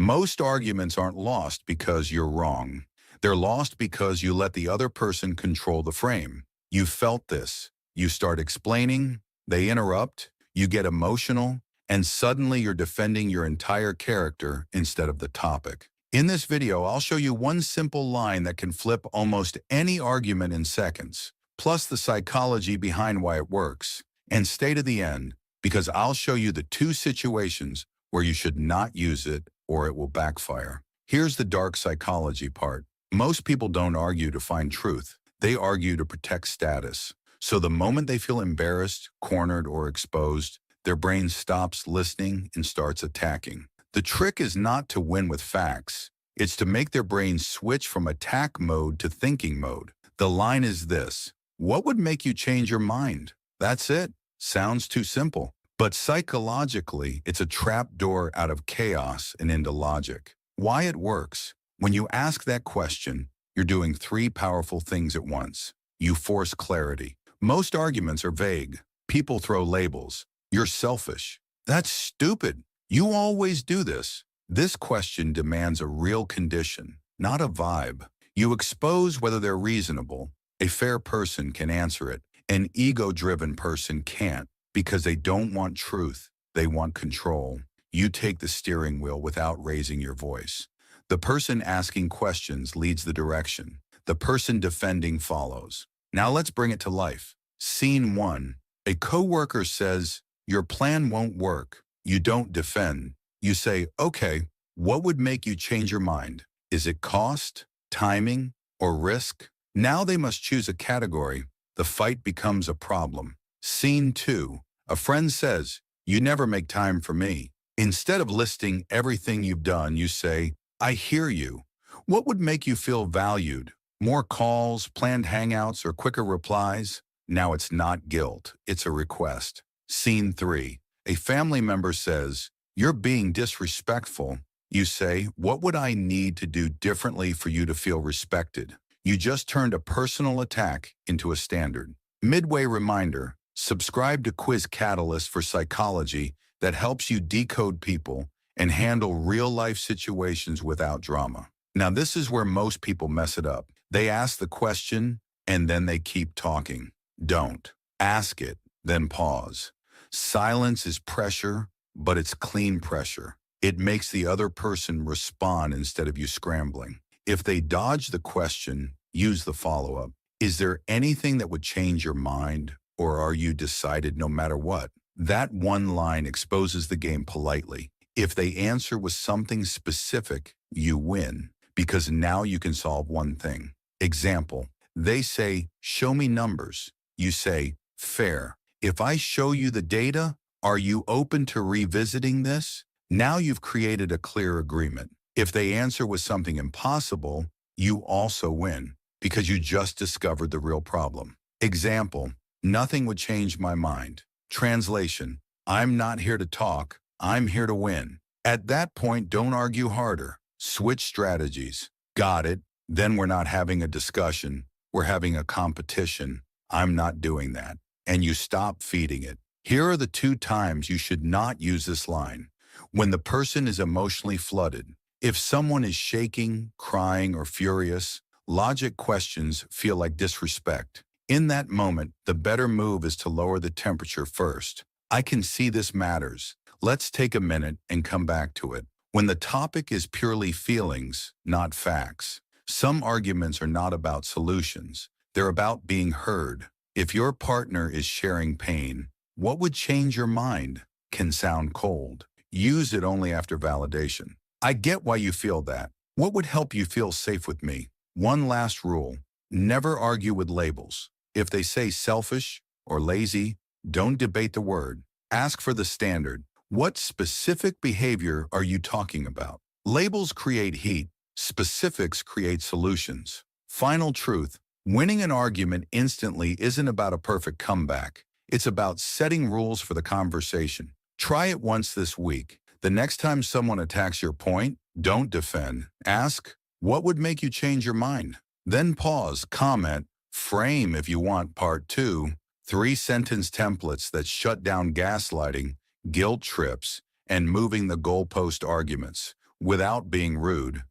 Most arguments aren't lost because you're wrong. They're lost because you let the other person control the frame. You felt this. You start explaining, they interrupt, you get emotional, and suddenly you're defending your entire character instead of the topic. In this video, I'll show you one simple line that can flip almost any argument in seconds, plus the psychology behind why it works. And stay to the end, because I'll show you the two situations where you should not use it or it will backfire. Here's the dark psychology part. Most people don't argue to find truth. They argue to protect status. So the moment they feel embarrassed, cornered, or exposed, their brain stops listening and starts attacking. The trick is not to win with facts. It's to make their brain switch from attack mode to thinking mode. The line is this: what would make you change your mind? That's it. Sounds too simple. But psychologically, it's a trap door out of chaos and into logic. Why it works? When you ask that question, you're doing three powerful things at once. You force clarity. Most arguments are vague. People throw labels. You're selfish. That's stupid. You always do this. This question demands a real condition, not a vibe. You expose whether they're reasonable. A fair person can answer it. An ego-driven person can't, because they don't want truth. They want control. You take the steering wheel without raising your voice. The person asking questions leads the direction. The person defending follows. Now let's bring it to life. Scene 1. A coworker says, "Your plan won't work." You don't defend. You say, "Okay, what would make you change your mind? Is it cost, timing, or risk?" Now they must choose a category. The fight becomes a problem. Scene 2. A friend says, "You never make time for me." Instead of listing everything you've done, you say, "I hear you. What would make you feel valued? More calls, planned hangouts, or quicker replies?" Now it's not guilt, it's a request. Scene 3. A family member says, "You're being disrespectful." You say, "What would I need to do differently for you to feel respected?" You just turned a personal attack into a standard. Midway reminder: subscribe to Quiz Catalyst for psychology that helps you decode people and handle real-life situations without drama. Now, this is where most people mess it up. They ask the question, and then they keep talking. Don't. Ask it, then pause. Silence is pressure, but it's clean pressure. It makes the other person respond instead of you scrambling. If they dodge the question, use the follow-up. Is there anything that would change your mind, or are you decided no matter what? That one line exposes the game politely. If they answer with something specific, you win, because now you can solve one thing. Example: they say, "Show me numbers." You say, "Fair. If I show you the data, are you open to revisiting this?" Now you've created a clear agreement. If they answer with something impossible, you also win, because you just discovered the real problem. Example: nothing would change my mind. Translation: I'm not here to talk, I'm here to win. At that point, don't argue harder. Switch strategies. Got it? Then we're not having a discussion, we're having a competition. I'm not doing that. And you stop feeding it. Here are the two times you should not use this line. When the person is emotionally flooded. If someone is shaking, crying, or furious, logic questions feel like disrespect. In that moment, the better move is to lower the temperature first. "I can see this matters. Let's take a minute and come back to it." When the topic is purely feelings, not facts. Some arguments are not about solutions. They're about being heard. If your partner is sharing pain, "What would change your mind?" can sound cold. Use it only after validation. "I get why you feel that. What would help you feel safe with me?" One last rule: never argue with labels. If they say selfish or lazy, don't debate the word. Ask for the standard. What specific behavior are you talking about? Labels create heat. Specifics create solutions. Final truth: winning an argument instantly isn't about a perfect comeback. It's about setting rules for the conversation. Try it once this week. The next time someone attacks your point, don't defend. Ask, "What would make you change your mind?" Then pause, comment, frame if you want part 2, 3-sentence templates that shut down gaslighting, guilt trips, and moving the goalpost arguments. without being rude.